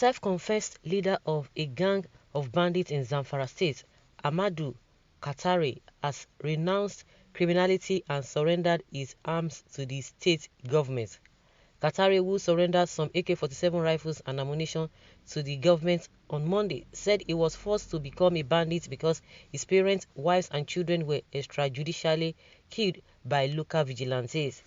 self-confessed leader of a gang of bandits in Zamfara State, Amadu Katare, has renounced criminality and surrendered his arms to the state government. Katare, who surrendered some AK-47 rifles and ammunition to the government on Monday, said he was forced to become a bandit because his parents, wives and children were extrajudicially killed by local vigilantes.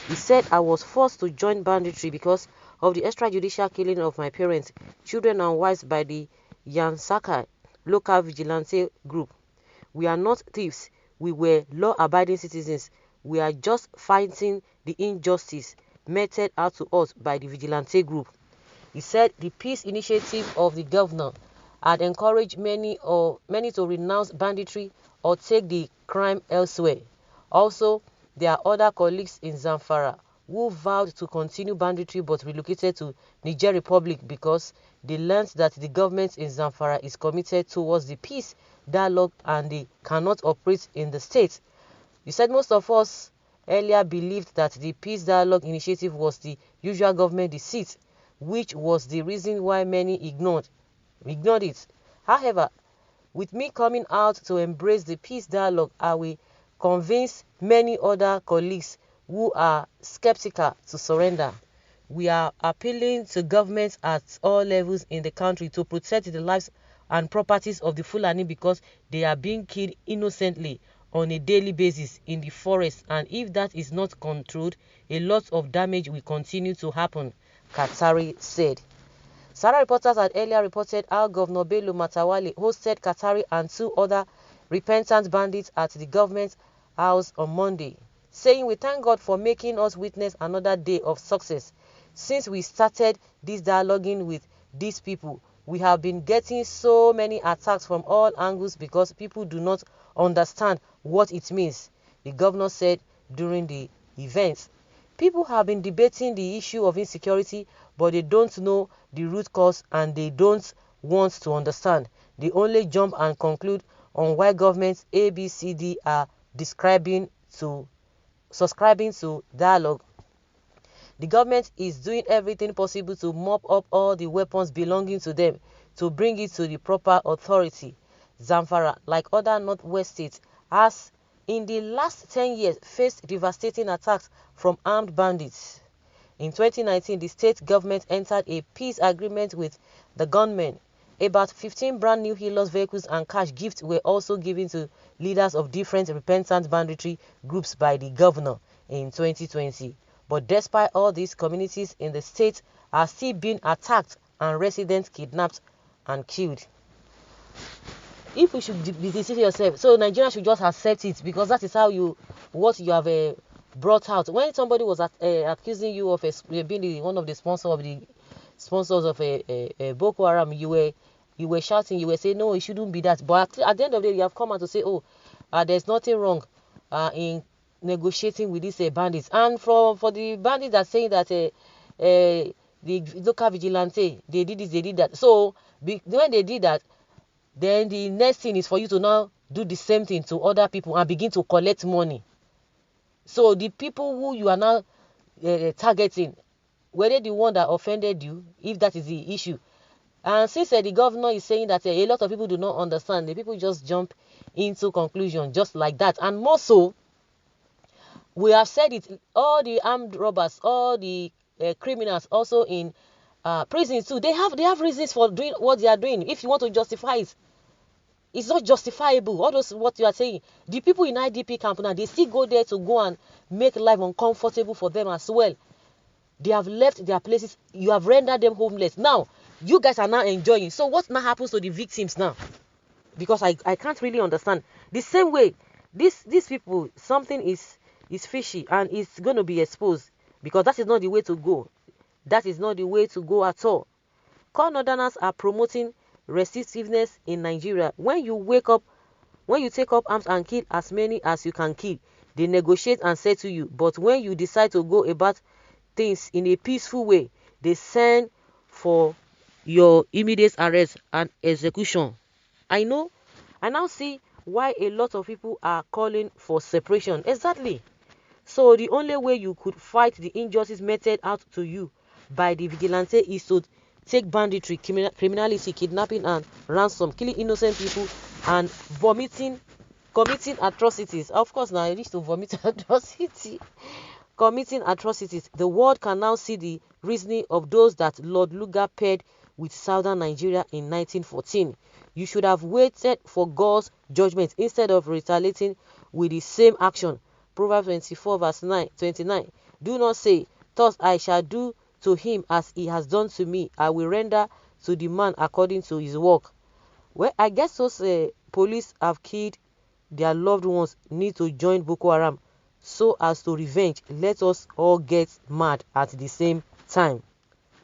He said, "I was forced to join banditry because of the extrajudicial killing of my parents, children and wives by the Yansaka local vigilante group. We are not thieves. We were law-abiding citizens. We are just fighting the injustice meted out to us by the vigilante group." He said the peace initiative of the governor had encouraged many to renounce banditry or take the crime elsewhere. Also, there are other colleagues in Zamfara who vowed to continue banditry but relocated to Niger Republic because they learned that the government in Zamfara is committed towards the peace dialogue and they cannot operate in the state. He said most of us earlier believed that the peace dialogue initiative was the usual government deceit, which was the reason why many ignored it. However, with me coming out to embrace the peace dialogue, I will convince many other colleagues who are skeptical to surrender. We are appealing to governments at all levels in the country to protect the lives and properties of the Fulani because they are being killed innocently on a daily basis in the forest, and if that is not controlled, a lot of damage will continue to happen, Katare said. Sahara reporters had earlier reported how Governor Bello Matawale hosted Katare and two other repentant bandits at the government house on Monday, saying, "We thank God for making us witness another day of success. Since we started this dialoguing with these people, we have been getting so many attacks from all angles because people do not understand what it means," the governor said during the event. "People have been debating the issue of insecurity, but they don't know the root cause and they don't want to understand. They only jump and conclude on why governments ABCD are subscribing to dialogue. The government is doing everything possible to mop up all the weapons belonging to them to bring it to the proper authority." Zamfara, like other northwest states, has in the last 10 years faced devastating attacks from armed bandits. In 2019, the state government entered a peace agreement with the gunmen. About 15 brand new Hilux vehicles and cash gifts were also given to leaders of different repentant banditry groups by the governor in 2020. But despite all these, communities in the state are still being attacked and residents kidnapped and killed. If we should be deceiving yourself, so Nigeria should just accept it because that is how what you have brought out. When somebody was accusing you of being one of the sponsors of a Boko Haram, you were shouting, you were saying, no, it shouldn't be that. But at the end of the day, you have come out to say, oh, there's nothing wrong in negotiating with these bandits. And for the bandits that are saying that the local vigilante, they did this, they did that. So when they did that, then the next thing is for you to now do the same thing to other people and begin to collect money. So the people who you are now targeting, were they the one that offended you, if that is the issue? And since the governor is saying that a lot of people do not understand, the people just jump into conclusion just like that. And more so, we have said it, all the armed robbers, all the criminals also in prisons too, they have reasons for doing what they are doing. If you want to justify it, it's not justifiable. All those what you are saying. The people in IDP camp now, they still go there to go and make life uncomfortable for them as well. They have left their places. You have rendered them homeless. Now, you guys are now enjoying. So what now happens to the victims now? Because I can't really understand. The same way, these people, something is fishy and it's going to be exposed because that is not the way to go. That is not the way to go at all. Core Northerners are promoting restiveness in Nigeria. When you take up arms and kill as many as you can kill, they negotiate and say to you. But when you decide to go about things in a peaceful way, they send for your immediate arrest and execution. I now see why a lot of people are calling for separation. Exactly. So the only way you could fight the injustice meted out to you by the vigilante is to take banditry, criminality, kidnapping and ransom, killing innocent people, and committing atrocities. Of course, now I reach to vomit atrocity. Committing atrocities. The world can now see the reasoning of those that Lord Lugard paired with southern Nigeria in 1914. You should have waited for God's judgment instead of retaliating with the same action. Proverbs 24 verse 29. Do not say, thus I shall do to him as he has done to me. I will render to the man according to his work. Well, I guess those police have killed their loved ones need to join Boko Haram so as to revenge. Let us all get mad at the same time.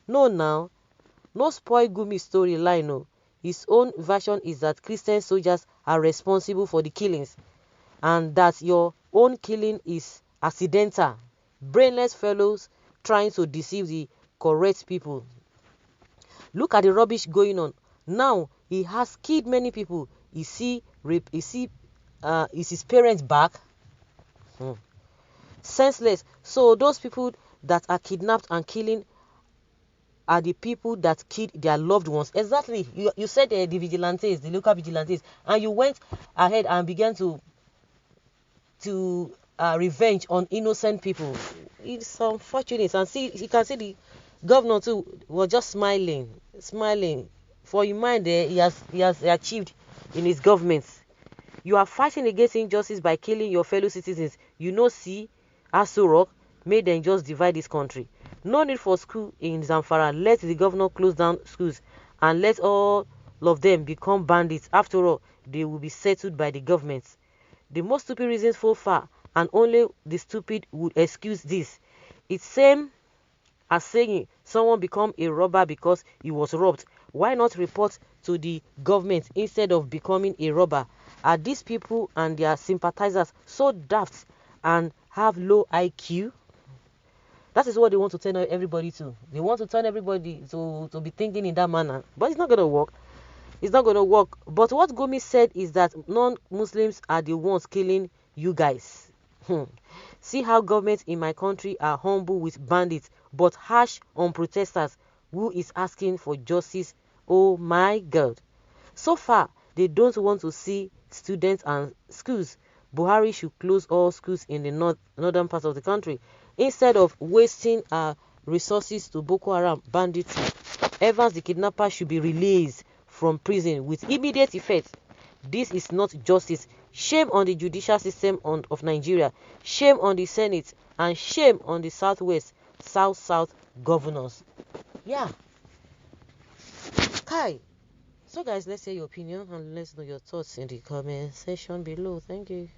No, now, no spoil Gumi storyline. No, his own version is that Christian soldiers are responsible for the killings, and that your own killing is accidental. Brainless fellows trying to deceive the correct people. Look at the rubbish going on now. He has killed many people. Is his parents back? Senseless. So those people that are kidnapped and killing are the people that killed their loved ones. Exactly. You said the vigilantes, the local vigilantes, and you went ahead and began to revenge on innocent people. It's unfortunate. And see, you can see the governor too was just smiling. For your mind there, he has achieved in his government. You are fighting against injustice by killing your fellow citizens. See, Aso Rock made them just divide this country. No need for school in Zamfara. Let the governor close down schools and let all of them become bandits. After all, they will be settled by the government. The most stupid reasons so far, and only the stupid would excuse this. It's same as saying someone become a robber because he was robbed. Why not report to the government instead of becoming a robber? Are these people and their sympathizers so daft and have low IQ? That is what they want to turn everybody to. They want to turn everybody to be thinking in that manner. But it's not going to work. It's not going to work. But what Gumi said is that non-Muslims are the ones killing you guys. See how governments in my country are humble with bandits, but harsh on protesters. Who is asking for justice? Oh my God. So far, they don't want to see students and schools. Buhari should close all schools in the northern part of the country instead of wasting our resources to Boko Haram banditry. Evans the kidnapper should be released from prison with immediate effect. This is not justice. Shame on the judicial system of Nigeria. Shame on the Senate. And shame on the Southwest, South governors. Yeah. Kai. So guys, let's hear your opinion and let's know your thoughts in the comment section below. Thank you.